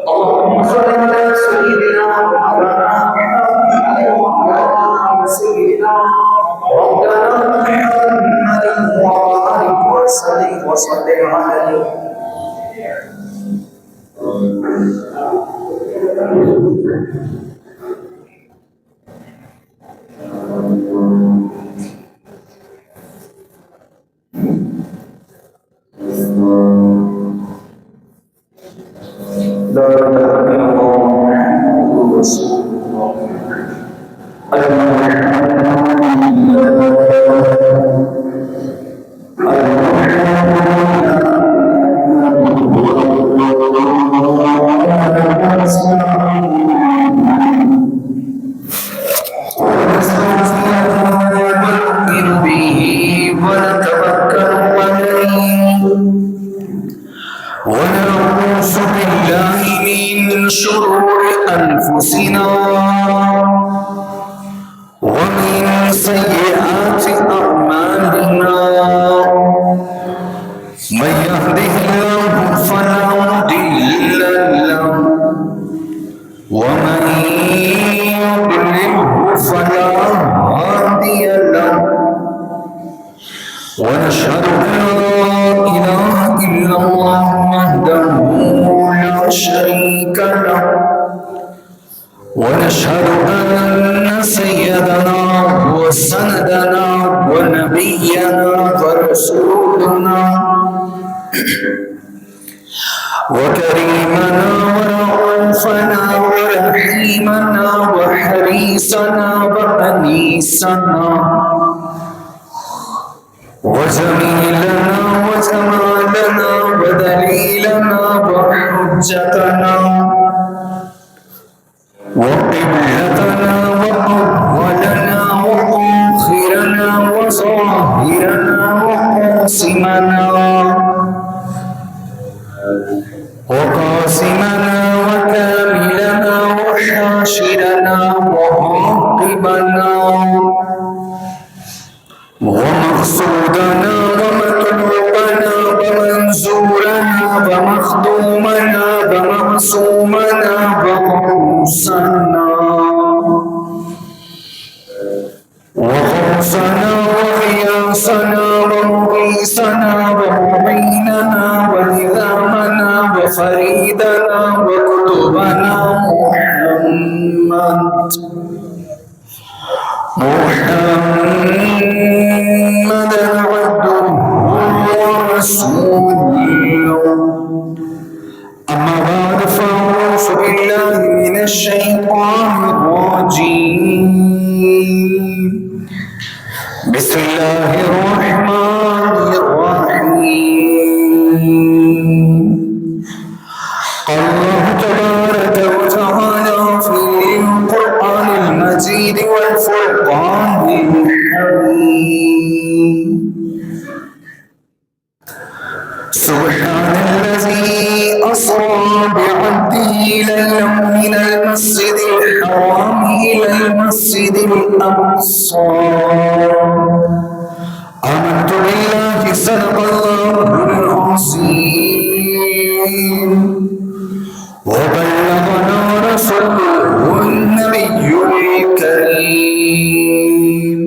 اللهم صل على سيدنا سيدنا ربنا محمد وبارك وسلم عليه. لا إله إلا الله محمد رسول الله. ونعوذ بالله من شرور أنفسنا ومن سيئات أعمالنا من يهده الله فلا مضل له ومن يضلله فلا هادي له ونشهد أن لا إله إلا الله وحده لا شريك له ونشهد أن سيدنا وسندنا ونبينا ورسولنا وكريمنا ورؤوفنا ورحيمنا وحريصنا وأنيسنا وجميلنا وجمالنا ودليلنا وحجتنا وقبلتنا وأولنا وآخرنا وظاهرنا وقاسمنا وكاملنا وحاشرنا وعاقبنا ومقصودنا ومطلوبنا ومنزورنا ومخدومنا ومعصومنا وغوصنا وغياصنا ومغيثنا ومعيننا ونظامنا وفريدنا وكتبنا محمد عبده ورسوله. أما بعد فأعوذ بالله من الشيطان الرجيم. بسم الله الرحمن الرحيم. قال الله تبارك وتعالى في القرآن المجيد والفرقان الحميد. سبحان الذي أسرى بعبده ليلا من المسجد الحرام إلى المسجد الأقصى. آمنت بالله صدق الله العظيم وبلغنا رسوله النبي الكريم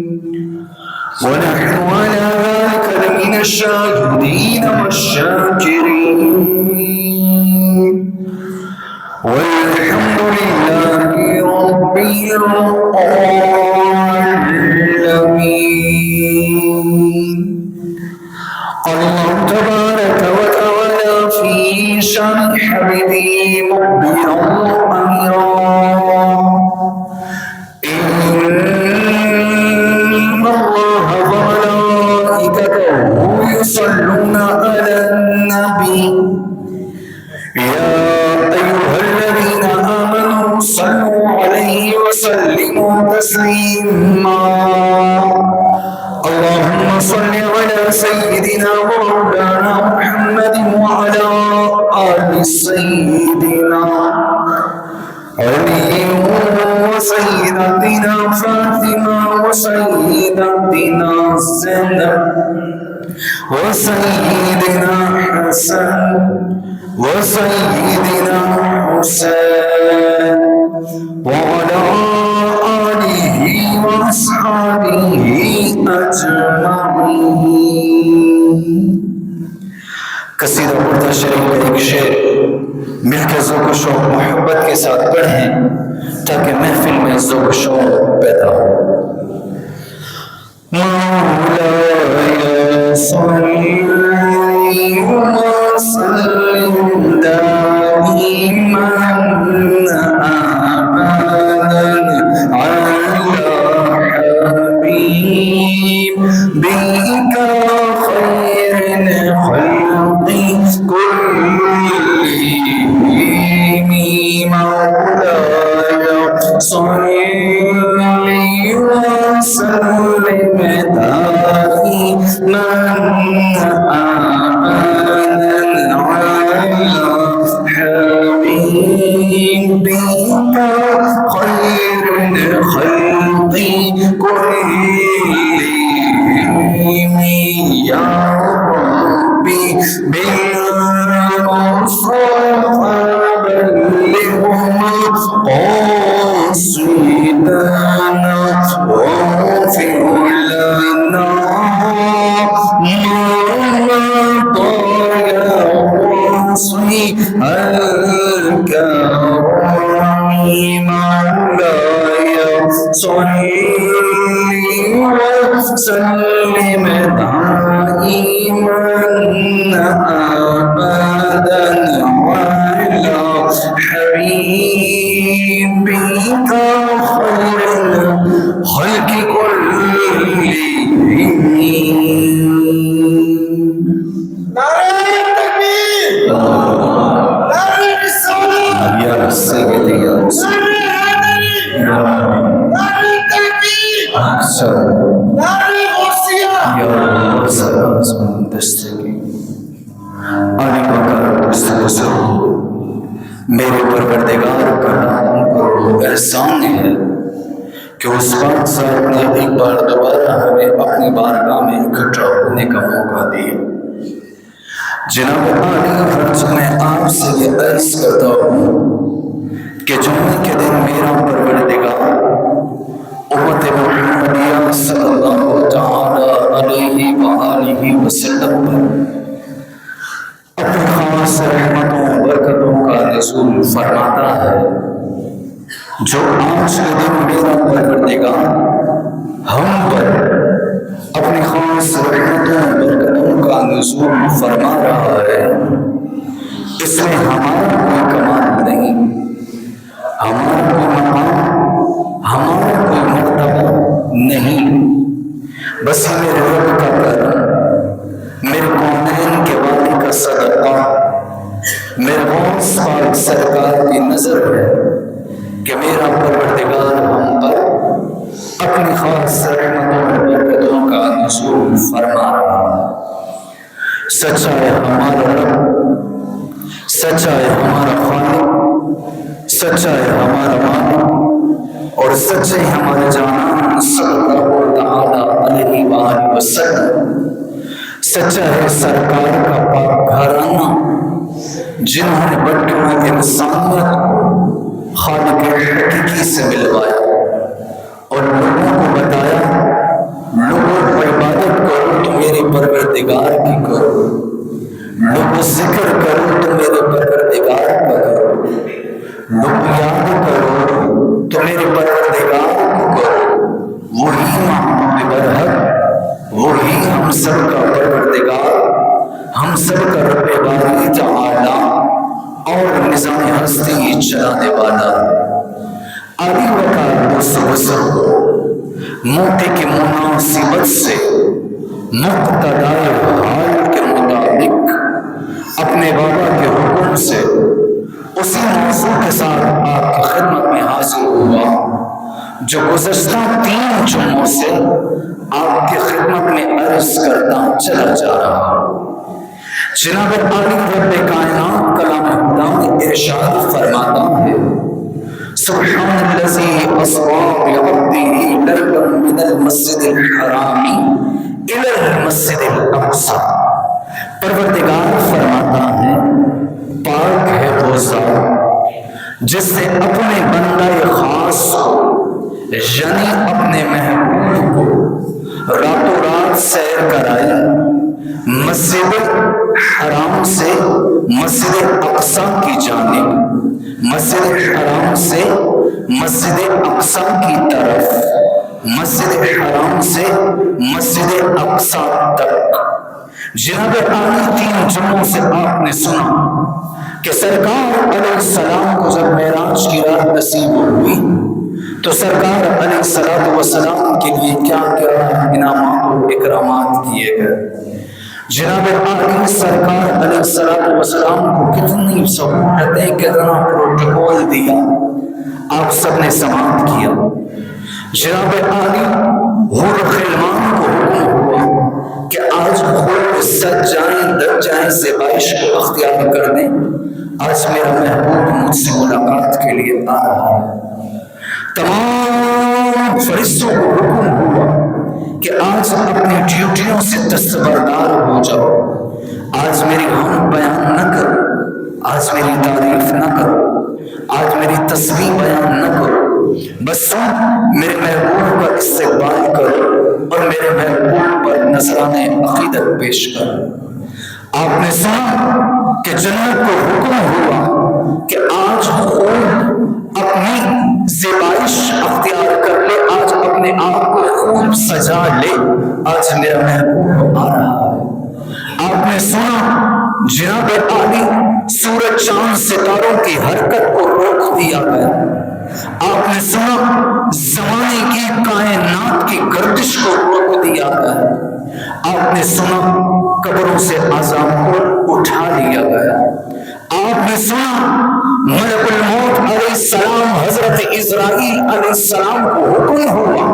ونحن على ذلك لمن الشاهدين والشاكرين والحمد لله رب العالمين. قال الله تبارك وتعالى في شان حبيبه مخبرا وأميرا: إن الله وملائكته يصلون على النبي يا أيها الذين آمنوا صلوا عليه وسلموا تسليما. اللهم صل على سيدنا ومولانا محمد وعلى آل سيدنا علي وسيدتنا فاطمة وسيدتنا زينب وسيدنا حسن وسيدنا حسين وعلى آله وأصحابه أجمعين. قصیدہ پڑھتا شریف کا ایک شعر مل کے ذوق و شوق محبت کے ساتھ پڑھیں تاکہ محفل میں ذوق و شوق پیدا ہو. مولاي صل وسلم دائما أبدا على حبيبك خير الخلق كلهم. مولاي صل وسلم دائما أبدا على حبيبك خير الخلق كلهم. يا ربي بالمصطفى بلغ مقاصدنا واغفر لنا ما مضى يا واصي الكرم. مولاي صل وسلم دائما أبدا على حبيبك خير الخلق كلهم. يا سيدي يا رسول میرے پروردگار کا نام پر احسان ہے کہ اس بات صاحب نے ایک بار دوبارہ ہمیں اپنی بارگاہ میں اکٹھا ہونے کا موقع دیا. جناب عالی حضرت میں آپ سے یہ عرض کرتا ہوں کہ جمعے کے دن میرا پروردگار امت محمدیہ صلی اللہ تعالی علیہ وآلہ وسلم پر اپنی خاص رحمتوں و برکتوں کا نزول فرماتا ہے. جو آج کے دن میرا پروردگار ہم پر اپنی خاص رحمتوں و برکتوں کا نزول فرما رہا ہے اس میں ہمارا کوئی کمال نہیں، ہمارا کوئی مقام، ہمارا کوئی مرتبہ نہیں، بس میرے رب کا کرم، میرے کونین کے والے کا صدقہ، میرے غوث پاک سرکار کی نظر ہے کہ میرا پروردگار ہم پر اپنی خاص رحمتوں و برکتوں کا نزول فرما رہا ہے. سچا ہے ہمارا رب، سچا ہے ہمارا خالق، سچا ہے ہمارا مالک اور سچے ہمارے جانان صلی اللہ تعالی علیہ وآلہ وسلم. سچا ہے سرکار کا پاک گھرانہ جنہوں نے بڑھوں انسانیت خالق حقیقی سے ملوایا اور لوگوں کو بتایا لوگوں کو عبادت کرو تو میرے پروردگار کی کرو، لوگوں ذکر کرو تو میرے پروردگار کا کرو، لوگ یاد کرو تو میرے پروردگار کو کرو. وہی محبوب برحق، وہی ہم سب کا پروردگار، ہم سب کا رب باری تعالی اور نظام ہستی چلانے والا. علی وقار وسوسہ موتی کی مناسبت سے مقتدائے حال کے مطابق اپنے بابا کے حکم سے اسی موضوع کے ساتھ آپ کی خدمت میں حاضر ہوا جو گزشتہ 3 جمعوں سے آپ کی خدمت میں عرض کرتا چلا جا رہا. جناب عالی رب کائنات کلام خدا میں ارشاد فرماتا ہے سبحان الذی اسری بعبده لیلا من المسجد الحرام الی المسجد الاقصی. پروردگار فرماتا جس نے اپنے بندہ خاص کو یعنی اپنے محبوب کو راتوں رات سیر کرائی مسجد حرام سے مسجد اقصی کی جانب، مسجد حرام سے مسجد اقصی کی طرف، مسجد حرام سے مسجد اقصی تک۔ جناب عالی 3 جمعوں سے آپ نے سنا کہ سرکار علیہ السلام کو جب معراج کی رات نصیب ہوئی تو سرکار علیہ السلام کے لیے کیا کیا انعامات و اکرامات کیے گئے۔ جناب عالی سرکار علیہ السلام کو کتنی سہولتیں، کتنا پروٹوکول دیا، آپ سب نے سماعت کیا۔ جناب عالی حور خلمان کو حکم ہوا کہ آج خود سج جائیں، دب جائیں، زیبائش کو اختیار کر دیں، آج میرا محبوب مجھ سے ملاقات کے لیے آ رہا ہے۔ تمام فرشتوں کو حکم ہوا کہ آج اپنی ڈیوٹیوں سے دستبردار ہو جاؤ، آج میری حمد بیان نہ کرو، آج میری تعریف نہ کرو، آج میری تسبیح بیان نہ کرو، بس میرے محبوب کا استقبال کرو اور میرے محبوب پر نذرانے عقیدت پیش کرو۔ آپ نے سنا کہ جنت کو حکم ہوا کہ آج خود اپنی زیبائش اختیار کر لے، آج اپنے آپ کو خوب سجا لے، آج میرا محبوب آ رہا ہے۔ آپ نے سنا جناب عالی سورج چاند ستاروں کی حرکت کو روک دیا گیا۔ آپ نے سنا زمانے کی کائنات کی گردش کو روک دیا گیا۔ آپ نے سنا قبروں سے عذاب کو اٹھا لیا گیا۔ آپ نے سنا ملک الموت علیہ السلام حضرت اسرائیل علیہ السلام کو حکم ہوا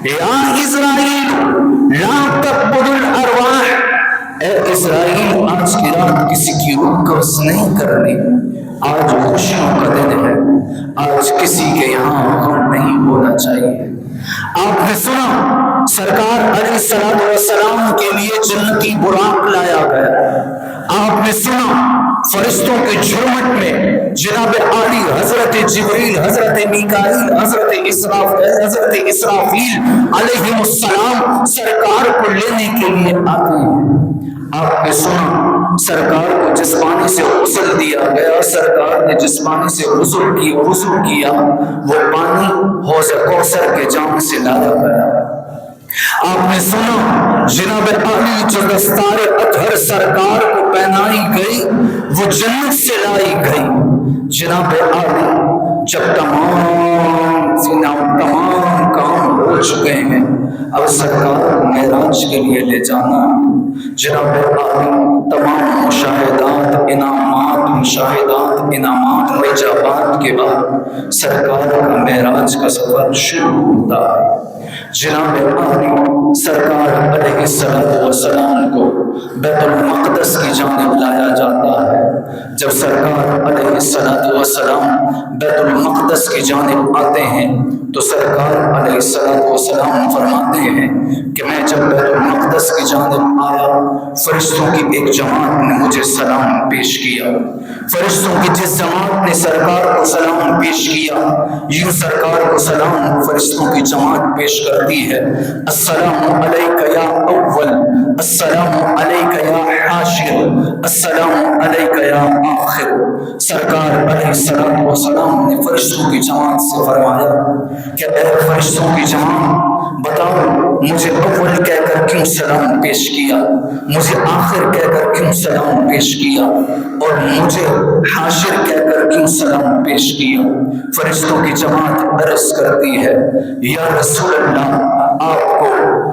یا اسرائیل لا تقبض الارواح، اے اسرائیل آج کی رات کسی کی روح قبض نہیں کرنی، آج خوشیوں کا دن ہے، آج کسی کے یہاں غم نہیں ہونا چاہیے۔ آپ نے سنا سرکار علیہ السلام کے لیے جنتی براق لایا گیا۔ آپ نے سنا فرشتوں کے جھرمٹ میں جناب عالی حضرت جبریل، حضرت میکائیل، حضرت اسرافیل علیہ السلام سرکار کو لینے کے لیے آتے ہیں۔ آپ نے سنا سرکار کو جس پانی سے غسل دیا گیا، سرکار نے جس پانی سے وضو کیا وہ پانی حوض کوثر کے جام سے لایا گیا۔ آپ نے سنا جناب عالی جو دستار اطہر سرکار کو پہنائی گئی وہ جنت سے لائی گئی۔ جناب عالی جب تمام کام ہو چکے ہیں، اب سرکار کو معراج کے لیے لے جانا۔ جناب عالی تمام مشاہدات، انعامات اجابات کے بعد سرکار کا معراج کا سفر شروع ہوتا ہے۔ جناب عالی سرکار علیہ السلام کو بیت المقدس کی جانب لایا جاتا ہے۔ جب سرکار علیہ السلام بیت المقدس کی جانب آتے ہیں تو سرکار علیہ السلام فرماتے ہیں کہ میں جب بیت المقدس کی جانب آیا، فرشتوں کی ایک جماعت نے مجھے سلام پیش کیا۔ فرشتوں کی جس جماعت نے سرکار کو سلام پیش کیا، یوں سرکار کو سلام فرشتوں کی جماعت پیش کرتی ہے، السلام علیک یا اول، السلام علیک یا حاشر، السلام علیک یا آخر۔ سرکار علیہ السلام نے فرشتوں کی جماعت سے فرمایا کہ اے فرشتوں کی جماعت، بتاؤ مجھے اول کہہ کر کیوں سلام پیش کیا، مجھے آخر کہہ کر کیوں سلام پیش کیا، اور مجھے حاشر کہہ کر کیوں سلام پیش کیا؟ فرشتوں کی جماعت عرض کرتی ہے یا رسول اللہ، آپ کو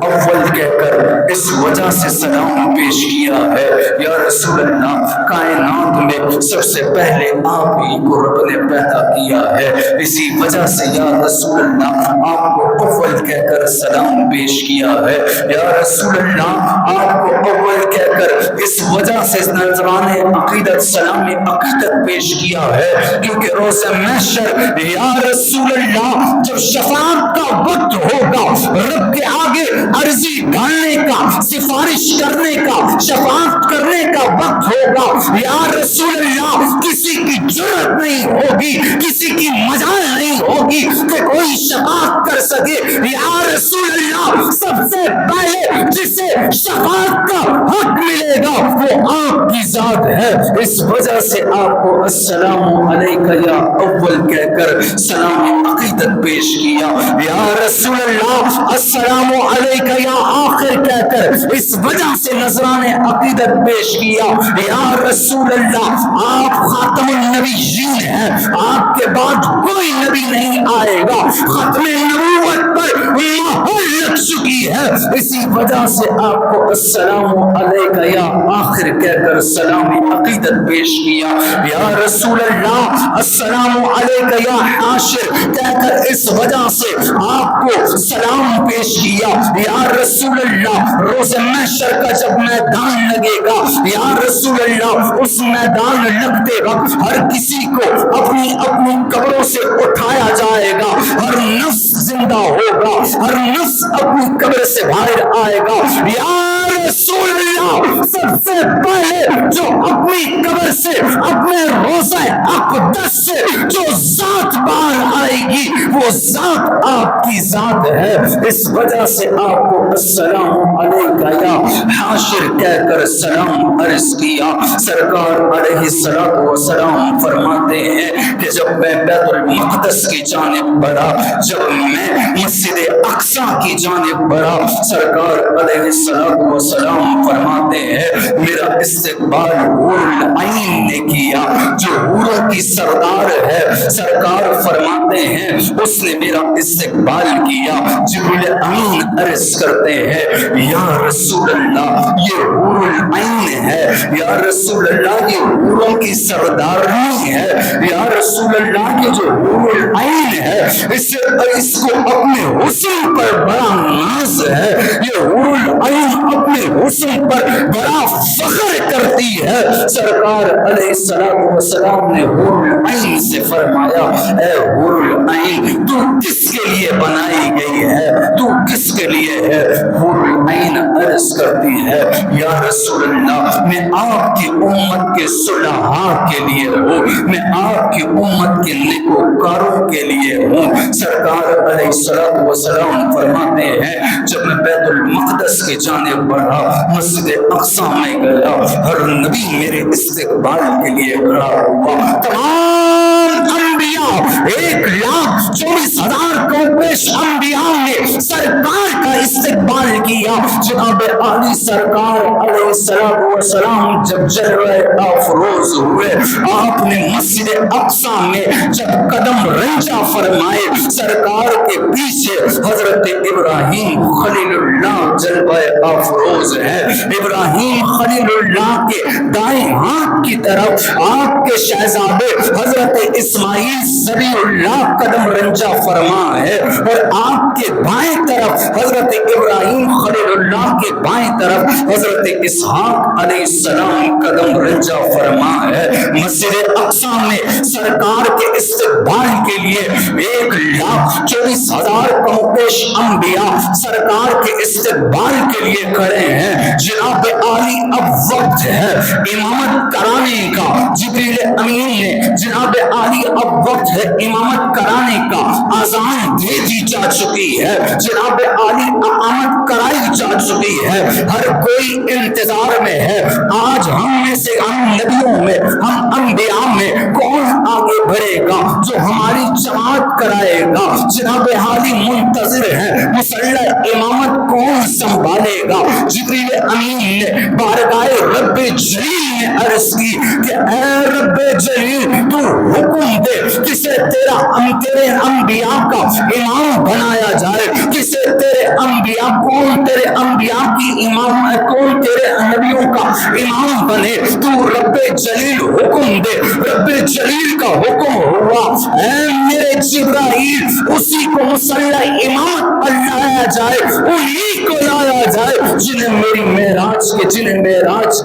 اول کہہ کر اس وجہ سے سلام پیش کیا ہے، یا رسول اللہ کائنات میں سب سے پہلے آپ ہی کو رب نے پیدا کیا ہے، اسی وجہ سے یا رسول اللہ آپ کو اول کہہ کر سلام پیش کیا ہے، یا رسول اللہ آپ کو اول کہہ کر اس وجہ سے نذرانے عقیدت سلام عقیدت پیش کیا ہے کیونکہ روز محشر یا رسول اللہ جب شفاعت کا وقت ہوگا، رب کے آگے عرضی ڈالنے کا، سفارش کرنے کا، شفاعت کرنے کا وقت ہوگا، یا رسول اللہ کسی کی جرأت نہیں ہوگی, کسی کی مجال نہیں ہوگی کہ کوئی شفاعت کر سکے. یا رسول اللہ, سب سے پہلے جسے شفاعت کا حق ملے گا وہ آپ کی ذات ہے. اس وجہ سے آپ کو السلام علیکہ یا اول کہہ کر سلام عقیدت پیش کیا. یا رسول اللہ, السلام علیکہ یا آخر کہہ کر اس وجہ سے نذران عقیدت پیش کیا. یا رسول اللہ, آپ خاتم النبیین ہیں, آپ کے بعد کوئی نبی نہیں آئے گا, ختم نبوت پر مہر لگ چکی ہے. اسی وجہ سے آپ کو السلام علیکہ یا آخر کہہ کر سلام عقیدت پیش کیا. یا رسول اللہ, السلام علیکہ یا حاشر کہہ کر اس وجہ سے آپ کو سلام پیش کیا. یا رسول اللہ, روز محشر کا جب میدان لگے گا, یا رسول اللہ, اس میدان لگتے وقت ہر کسی کو اپنی اپنی قبروں سے اٹھایا جائے گا, ہر نفس زندہ ہوگا, ہر نفس اپنی قبر سے باہر آئے گا. یا رسول اللہ, سب سے پہلے جو اپنی قبر سے, اپنے روضہ اقدس سے جو ذات باہر آئے گی وہ ذات آپ کی ذات ہے. اس وجہ سے آپ کو السلام علیکہ یا حاشر کہہ کر سلام عرض کیا. سرکار علیہ الصلوۃ والسلام فرماتے ہیں کہ جب میں بیت المقدس کی جانب بڑھا, جب میں مسجد اقصی کی جانب بڑھا, سرکار علیہ الصلوۃ والسلام فرماتے ہیں میرا استقبال حور العین نے کیا, جو حوروں کی سردار ہے. سرکار فرماتے ہیں اس نے میرا استقبال کیا. جبریل امین عرض کرتے ہیں یا رسول اللہ, یہ حور العین ہے. یا رسول اللہ, یہ حوروں کی سردارنی ہے. یا رسول اللہ, یہ جو حور العین ہے اس کو اپنے حسن پر بڑا ناز ہے. یہ حور العین اپنے حسن پر بڑا فخر کرتی ہے. سرکار علیہ الصلوۃ والسلام نے حور العین سے فرمایا اے حور العین, تو کس کے لیے بنائی گئی ہے, تو کس کے لیے ہے؟ حور العین عرض کرتی ہے یا رسول اللہ, میں آپ کی امت کے صلحاء کے لیے ہوں, میں آپ کی امت کے نیکوکاروں کے لیے ہوں. سرکار علیہ الصلوۃ والسلام فرماتے ہیں جب میں بیت المقدس کی جانب بڑھا, مسجد اقصی میں گیا, ہر نبی میرے استقبال کے لیے کھڑا ہوا. تمام انبیاء 1,24,000 کو پیش انبیاء نے سرکار کا استقبال کیا. جناب عالی سرکار علیہ السلام جب جلوہ افروز ہوئے, آپ نے مسجد اقصی میں جب قدم رنجا فرمائے, سرکار کے پیچھے حضرت ابراہیم خلیل اللہ جلوہ افروز ہے. ابراہیم خلیل اللہ کے دائیں ہاتھ کی طرف آپ کے شہزادے حضرت اسماعیل ذبیح اللہ قدم رنجا فرما ہے, اور آپ کے بائیں طرف حضرت ابراہیم خلیل اللہ کے بائیں طرف حضرت اسحاق علیہ السلام قدم رنجا فرما ہے. مسجد اقصی میں سرکار کے استقبال کے لیے 1,24,000 کم پیش انبیاء سرکار کے استقبال کے لیے کھڑے ہیں. جناب عالی, اب وقت ہے امامت کرانے کا. جبریل امین نے جناب عالی, اب وقت ہے امامت کرانے کا. اذان دے دی جا چکی ہے, جناب عالی امامت کرائی جا چکی ہے. ہر کوئی انتظار میں ہے. آج ہم میں سے, ہم نبیوں میں, ہم انبیاء میں کون آگے بڑھے گا جو ہماری جماعت کرائے گا؟ جناب عالی منتظر ہے مصلی امامت کون سنبھالے گا. جبریل امین نے بارگاہ رب جلیل میں عرض کی کہ اے رب جلیل, تو حکم دے کسے تیرے انبیاء کا امام بنایا جائے, کسے تیرے انبیاء, کون تیرے انبیاء کی امام ہے, کون تیرے نبیوں کا امام بنے. تو رب جلیل حکم دے. رب جلیل کا حکم ہوا اے میرے جبرائیل, اسی کو مصلی امامت پر لایا جائے, انہی کو لایا جائے جنہیں معراج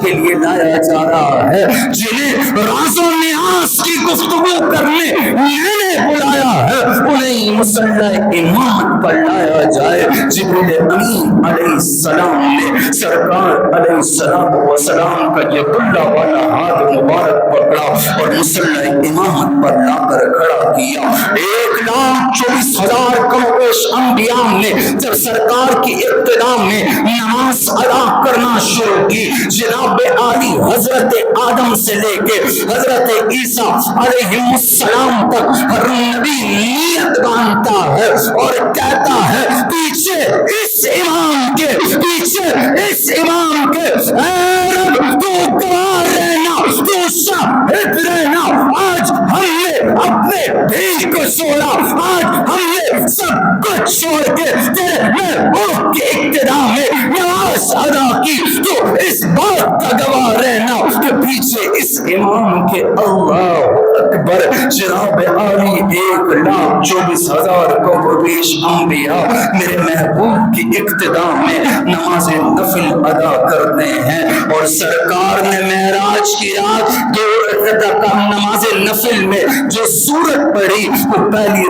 کے لیے لایا جا رہا ہے, جنہیں راز و نیاز اس کی گفتگو کرنے میں نے بلایا ہے، انہیں مصلی امامت پر لایا جائے۔ جبریل امین علیہ السلام نے سرکار علیہ السلام کا ید اللہ والا ہاتھ مبارک پکڑا اور مصلی امامت پر لا کر کھڑا کیا۔ 1,24,000 کم و بیش انبیاء نے جب سرکار کی ابتدا میں نماز ادا کرنا شروع کی، جناب عالی حضرت آدم سے لے کے حضرت عیسیٰ علیہ السلام تک ہر نبی نیت باندھتا ہے اور کہتا ہے پیچھے اس امام کے اے رب تو گواہ رہنا، تو شاہد رہنا، آج ہم نے اپنے دین کو چھوڑا، آج ہم نے سب کچھ چھوڑ کے تیرے محبوب کی ابتدا میں نماز ادا کی، تو اس بات کا گواہ رہنا کہ پیچھے اس امام کے اللہ اکبر جناب عالی 1,24,000 کو بیش انبیاء میرے محبوب کی ابتدا میں نماز نفل ادا کرتے ہیں۔ اور سرکار نے معراج کی رات 2 رکعت نماز نفل میں جو سورت پڑھی وہ پہلی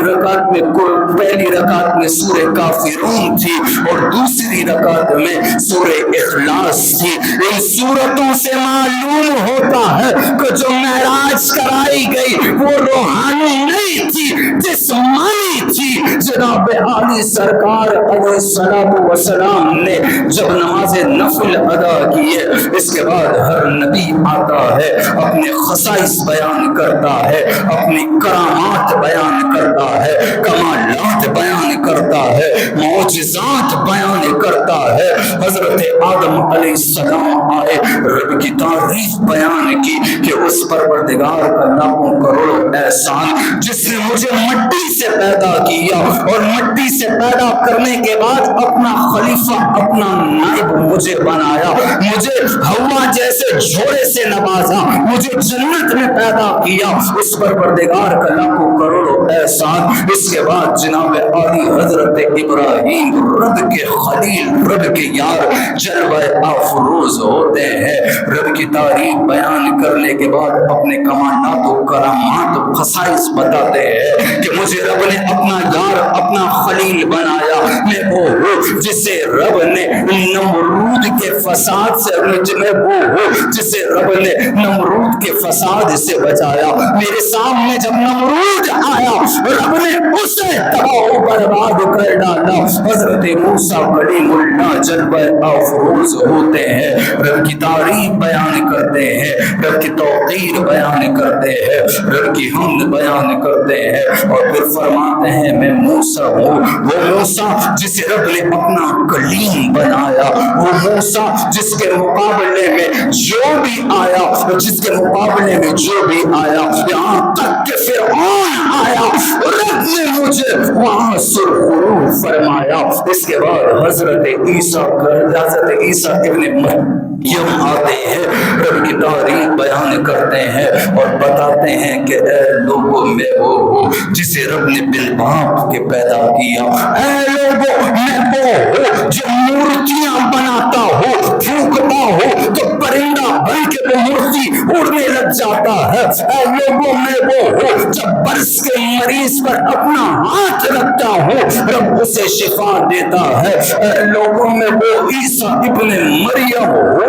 رکعت میں سورہ کافرون تھی اور دوسری رکعت میں سورہ اخلاص تھی۔ ان سورتوں سے معلوم ہوتا ہے کہ جو معراج کرائی گئی وہ روحانی نہیں تھی، جسمانی تھی۔ جناب عالی سرکار علیہ السلام نے جب نماز نفل ادا کی ہے، اس کے بعد ہر نبی آتا ہے، اپنے خصائص بیان کرتا ہے، اپنی کرامات بیان کرتا ہے، کمالات بیان کرتا ہے، معجزات بیان کرتا ہے۔ حضرت آدم علیہ السلام آئے، رب کی تعریف بیان کی کہ اس پروردگار کا لاکھوں کروڑوں احسان جس نے مجھے مٹی سے پیدا کیا اور مٹی سے پیدا کرنے کے بعد اپنا خلیفہ، اپنا نائب مجھے بنایا، مجھے ہوا جیسے جھوڑے سے نوازا، مجھے جنت میں پیدا کیا، اس پروردگار کا لاکھوں کروڑوں احسان۔ اس کے بعد جناب عالی حضرت ابراہیم رب کے خلیل، رب کے یار جلوہ افروز ہوتے ہیں، رب کی تعریف بیان کرنے کے بعد اپنے کمالات و کرامات و خصائص بتاتے ہیں کہ مجھے رب نے اپنا یار، اپنا خلیل بنایا۔ میں وہ ہوں جسے رب نے نمرود کے فساد سے، میں وہ ہوں جسے رب نے نمرود کے فساد سے بچایا۔ میرے سامنے جب نمرود آیا رب نے اسے تباہ و برباد کر ڈالا۔ حضرت موسیٰ کلیم اللہ جلوہ افروز ہوتے ہیں، رب کی تعریف بیان کرتے ہیں، رب کی توقیر بیان کرتے ہیں، رب کی حمد بیان کرتے ہیں اور پھر فرماتے ہیں میں موسیٰ ہوں، وہ موسیٰ جسے رب نے اپنا کلیم بنایا، وہ موسیٰ جس کے مقابلے میں جو بھی آیا، جس کے مقابلے میں جو بھی آیا، یہاں تک کہ فرعون آیا، رب نے مجھے وہاں سرخرو فرمایا۔ اس کے بعد حضرت عیسیٰ ابن مریم آتے ہیں، رب کی تعریف بیان کرتے ہیں اور بتاتے ہیں کہ اے لوگوں میں وہ ہوں جسے رب نے بن باپ کے پیدا کیا، اے لوگوں میں وہ ہوں جو مورتیاں بناتا ہو، پھونکتا ہو تو پرندہ بن کے وہ مورتی اڑنے لگ جاتا ہے، اے لوگوں میں وہ ہوں جب برس کے مریض پر اپنا ہاتھ رکھتا ہوں رب اسے شفا دیتا ہے، اے لوگوں میں وہ عیسیٰ ابن مریم ہو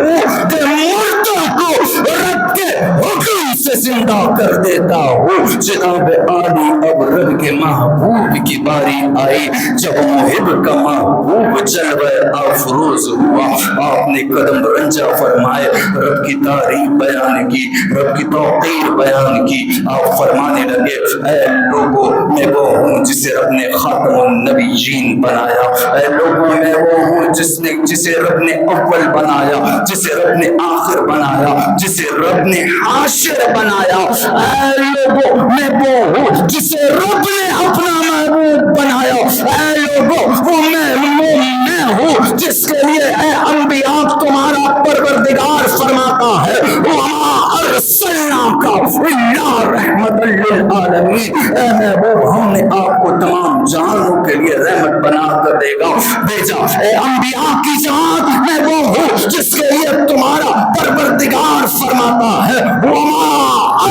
کہ مردوں کو رب کے حکم سے زندہ کر دیتا ہوں۔ جناب عالی اب رب کے محبوب کی باری آئی، جب محب کا محبوب جلوہ افروز ہوا، آپ نے قدم رنجا فرمائے، رب کی تعریف بیان کی، رب کی توقیر بیان کی، آپ فرمانے لگے اے لوگوں میں وہ ہوں جسے رب نے خاتم النبیین بنایا، اے لوگوں میں وہ ہوں جسے رب نے اول بنایا، جسے رب نے آخر بنایا، جسے رب نے حاشر بنایا، اے لوگوں میں وہ ہوں جسے رب نے اپنا محبوب بنایا، اے لوگوں وہ میں ہوں جس کے لیے اے انبیاء تمہارا پروردگار فرماتا ہے وَمَا أَرْسَلْنَاكَ إِلَّا رَحْمَةً لِلْعَالَمِينَ، اے محبوب ہم نے آپ کو تمام جہانوں کے لیے رحمت بنا کر دے گا بھیجا، اے انبیاء کی جماعت میں وہ ہوں جس کے لیے تمہارا پروردگار فرماتا ہے وَمَا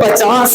50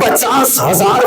50,000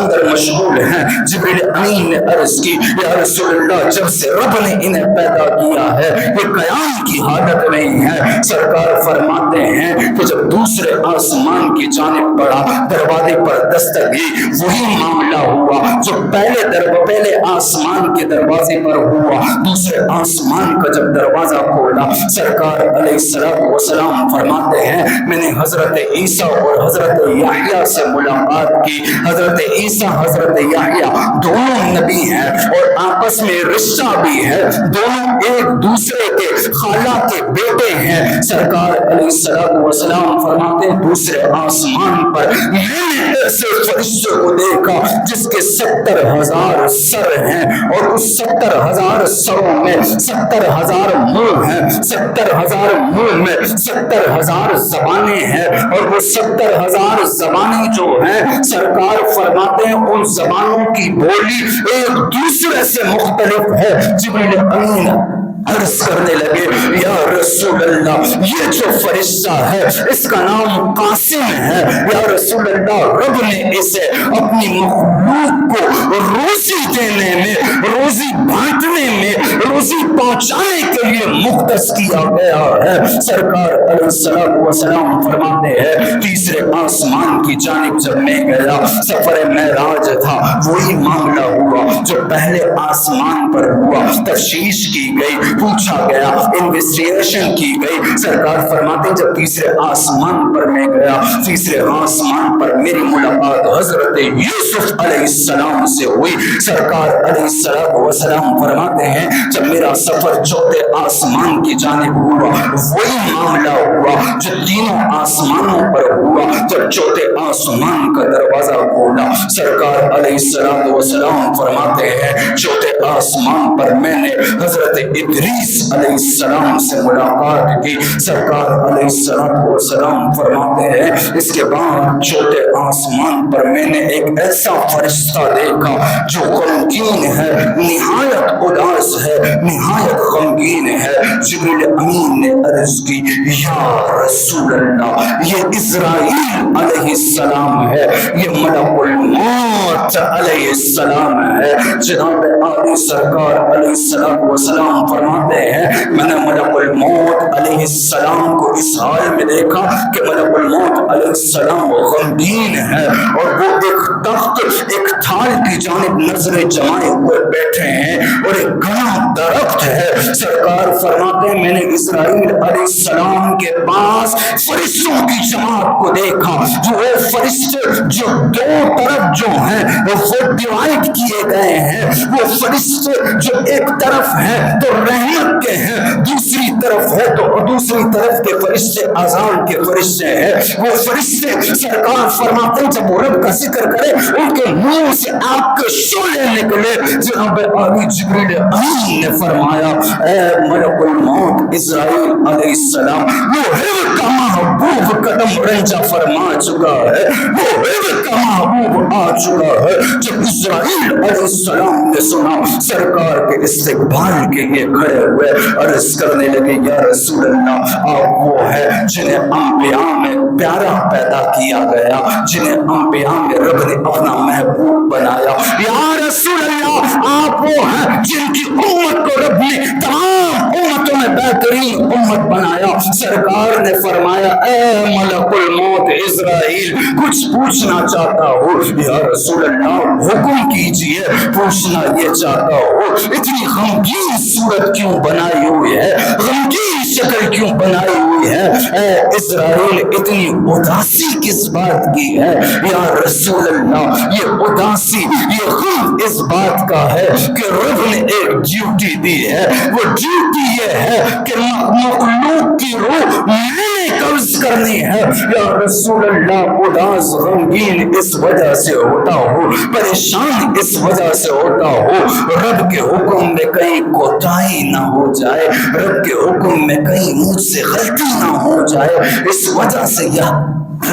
اندر مشغول ہیں. جبریل امین نے عرض کی یا رسول اللہ جب سے رب نے انہیں پیدا کیا ہے یہ قیام کی حالت میں ہی ہے. سرکار فرماتے ہیں کہ جب دوسرے آسمان کی جانب بڑھا دروازے پر دستک دی وہی معاملہ ہوا جو پہلے آسمان کے دروازے پر ہوا. دوسرے آسمان کا جب دروازہ کھولا سرکار علیہ السلام فرماتے ہیں میں نے حضرت عیسیٰ اور حضرت یحییٰ سے ملاقات کی. حضرت عیسیٰ حضرت یحییٰ دونوں نبی ہیں اور آپس میں رشتہ بھی ہے. دونوں ایک دوسرے کے خالہ کے بیٹے ہیں. سرکار علیہ السلام فرماتے ہیں دوسرے آسمان پر میں نے ایسے فرشتے کو دیکھا جس کے 70,000 سر ہیں اور اس 70,000 سروں میں 70,000 منہ ہیں. 70,000 منہ میں 70,000 زبانیں ہیں اور وہ 70,000 زبانیں جو ہیں سرکار فرماتے ہیں ان زبانوں کی بولی ایک دوسرے سے مختلف ہے. جبریل امین عرض کرنے لگے یا رسول اللہ یہ جو فرشتہ ہے اس کا نام قاسم ہے. یا رسول اللہ رب نے اسے اپنی مخلوق کو روزی دینے میں روزی بانٹنے میں روزی پہنچانے کے لیے مختص کیا گیا ہے. سرکار علیہ السلام فرماتے ہیں تیسرے آسمان کی جانب جب میں گیا سفر معراج تھا وہی معاملہ ہوا جو پہلے آسمان پر ہوا. تفتیش کی گئی پوچھا گیا انویسٹیگیشن کی گئی. سرکار فرماتے ہیں جب تیسرے آسمان پر میں گیا تیسرے آسمان پر میری ملاقات حضرت یوسف علیہ السلام سے ہوئی. سرکار علیہ السلام فرماتے ہیں جب میرا سفر چوتھے آسمان کی جانب ہوا وہی معاملہ ہوا جو تینوں آسمانوں پر ہوا. جب چوتھے آسمان کا دروازہ کھولا سرکار علیہ السلام فرماتے ہیں چوتھے آسمان پر میں نے حضرت ادریس علیہ السلام سے ملاقات کی. سرکار علیہ السلام فرماتے ہیں اس کے بعد چوتھے آسمان پر میں نے ایک ایسا فرشتہ دیکھا جو غمگین ہے نہایت اداس ہے نہایت غمگین ہے. جبریل امین نے عرض کی یا رسول اللہ یہ اسرائیل علیہ السلام ہے یہ ملک الموت علیہ السلام ہے. جناب عالی سرکار علیہ السلام فرماتے ہیں میں نے ملک الموت علیہ السلام کو اس حال میں دیکھا کہ ملک الموت علیہ السلام غمگین ہے اور وہ ایک تخت ایک تھال کی جانب نظر جمائے ہوئے بیٹھے ہیں اور ایک گھنا درخت ہے. سرکار فرماتے ہیں میں نے اسرائیل علیہ السلام کے پاس فرشتوں کی جماعت کو دیکھا جو وہ فرشتے جو دو طرف جو ہیں وہ ڈیوائڈ کیے گئے ہیں. وہ فرشتے جو ایک طرف ہیں تو رحمت کے ہیں دوسری طرف ہے تو دوسری طرف کے فرشتے عذاب کے فرشتے ہیں. وہ فرشتے سرکار فرماتے ہیں جب وہ رب کا ذکر کرے ان کے منہ سے آگ کے شعلے نکلے. جناب عالی جبریل امین نے فرمایا اے ملک الموت اسرائیل علیہ السلام وہ حب کا محبوب قدم رنجا فرما چکا ہے وہ حب کا محبوب آ چکا ہے. جب اسرائیل علیہ السلام نے سنا سرکار کے استقبال کے لیے کھڑے ہوئے عرض کرنے لگے یا رسول اللہ آپ وہ ہے جنہیں انبیاء میں پیارا پیدا کیا گیا جنہیں انبیاء میں رب نے اپنا محبوب بنایا. یا رسول اللہ آپ وہ ہیں جن کی امت کو رب نے تمام امتوں میں بہترین امت بنایا. سرکار نے فرمایا اے ملک الموت اسرائیل کچھ پوچھنا چاہتا ہوں. یا رسول اللہ حکم کیجئے. پوچھنا یہ چاہتا ہوں اتنی غمگین صورت کیوں بنائی ہوئی ہے غمگین شکل کیوں بنائی ہوئی ہے اے اسرائیل اتنی اداسی کس بات کی ہے. یا رسول اللہ یہ اداسی یہ غم اس بات کا ہے کہ رب نے ایک ڈیوٹی دی ہے وہ ڈیوٹی یہ ہے کہ مخلوق کی روح میں نے قبض کرنی ہے. یا رسول اللہ اداس غمگین اس وجہ سے ہوتا ہو پریشان اس وجہ سے ہوتا ہو رب کے حکم میں کہیں کوتاہی نہ ہو جائے رب کے حکم میں کہیں مجھ سے غلطی نہ ہو جائے اس وجہ سے یا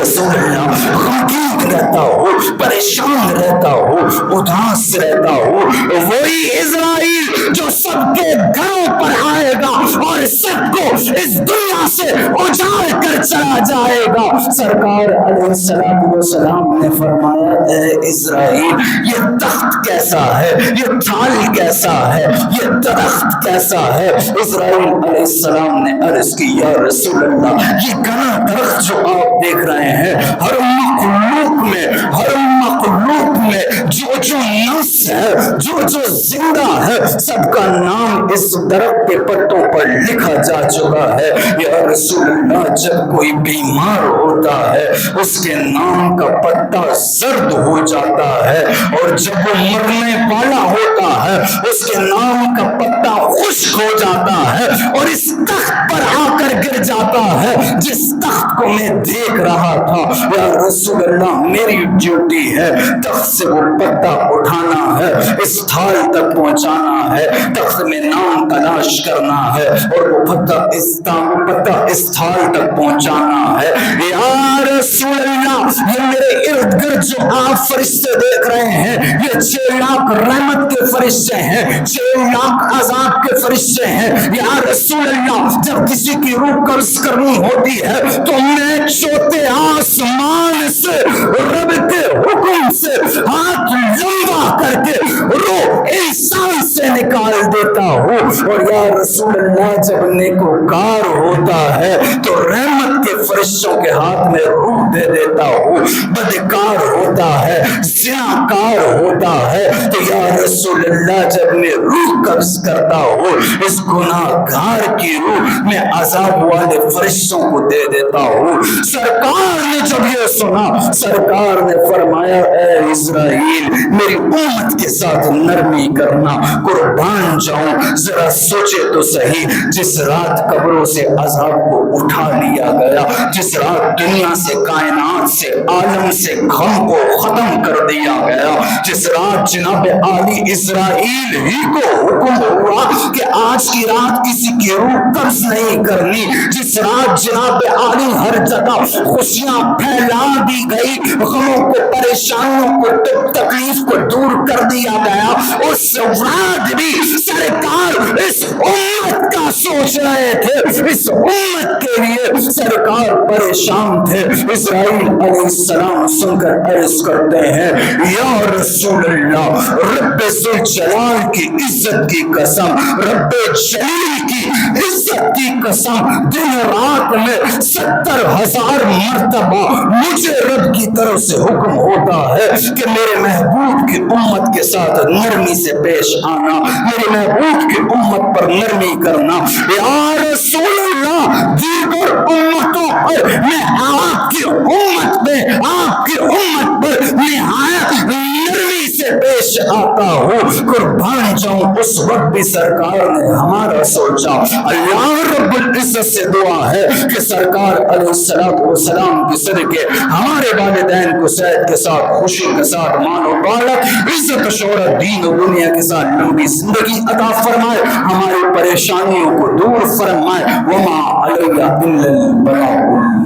رسول اللہ غمگین رہتا ہو پریشان رہتا ہو اداس رہتا ہو. وہی اسرائیل جو سب کے گھروں پر آئے گا اور سب کو اس دنیا سے اجاڑ کر چلا جائے گا۔ سرکار علیہ السلام نے فرمایا اے اسرائیل یہ تخت کیسا ہے، یہ تھال کیسا ہے، یہ درخت کیسا ہے؟ اسرائیل علیہ السلام نے عرض کی یا رسول اللہ یہ گنا درخت جو آپ دیکھ رہے ہیں ہر مخلوق میں جو نفس ہے جو زندہ ہے سب کا نام اس درخت کے پتوں پر لکھا جا چکا ہے۔ یا رسول اللہ جب کوئی بیمار ہوتا ہے اس کے نام کا پتا زرد ہو جاتا ہے اور جب وہ مرنے والا ہوتا ہے اس کے نام کا پتا خشک ہو جاتا ہے اور اس تخت پر آ کر گر جاتا ہے جس تخت کو میں دیکھ رہا تھا۔ یا رسول اللہ میری ڈیوٹی ہے تخت سے وہ پتا اٹھانا ہے، اس تھال تک پہنچانا ہے، تخت میں نام تلاش کرنا ہے اور وہ پتا اس تھال تک پہنچانا ہے۔ یا رسول اللہ یہ میرے ارد گرد جو آپ فرشتے دیکھ رہے ہیں یہ 6 لاکھ رحمت کے فرشتے ہیں، 6 لاکھ عذاب کے فرشتے ہیں۔ یا رسول اللہ جب کسی کی روح قبض کرنی ہوتی ہے تو میں چوتھے آسمان سے رب کے حکم سے ہاتھ لمبا کر کے روح انسان سے نکال دیتا ہوں، اور یا رسول اللہ جب نیکوکار ہوتا ہے تو رحمت کے فرشتوں کے ہاتھ میں روح دے دیتا ہوں، بدکار ہوتا ہے زناکار ہوتا ہے تو یا رسول اللہ جب میں روح قبض کرتا ہوں اس گناہگار کی روح میں عذاب والے فرشتوں کو دے دیتا ہوں۔ سرکار نے جب یہ سنا سرکار نے فرمایا اے اسرائیل میری امت کے ساتھ نرمی کرنا، قربان جاؤں ذرا سوچے تو صحیح جس رات قبروں سے عذاب کو اٹھا لیا گیا، جس رات دنیا سے کائنات سے عالم سے غم کو ختم کر دیا گیا، جس رات جناب عالی اسرائیل ہی کو حکم ہوا کہ آج کی رات کسی کی روح قبض نہیں کرنی، جس رات جناب عالی ہر جگہ خوشیاں پھیلا دی گئی، غموں کو پریشانیوں کو تکلیف کو دور کر دیا گیا، اس رات بھی سرکار اس امت کا سوچ رہے تھے، اس امت کے لیے سرکار پریشان تھے۔ اسرائیل علیہ السلام سن کر عرض کرتے ہیں یا رسول اللہ رب ذوالجلال کی عزت کی قسم، رب جلیل کی عزت کی قسم دن رات میں 70,000 مرتبہ مجھے رب کی طرف سے حکم ہوتا ہے کہ میرے محبوب کی امت کے ساتھ نرمی سے پیش آنا، میرے محبوب کی امت پر نرمی کرنا۔ یا رسول اللہ دیگر امتوں پر میں آپ کی امت پر نہایت نرمی سے پیش آتا ہوں، قربان جاؤں اس وقت بھی سرکار نے ہمارا سوچا۔ اللہ رب العزت سے دعا ہے کہ سرکار علیہ السلام کے صدقے ہمارے والدین کو صحت کے ساتھ خوشی کے ساتھ مال و دولت عزت شہرت دین و دنیا کے ساتھ لمبی زندگی عطا فرمائے، ہماری پریشانیوں کو دور فرمائے۔ وما علیہ الا البلاغ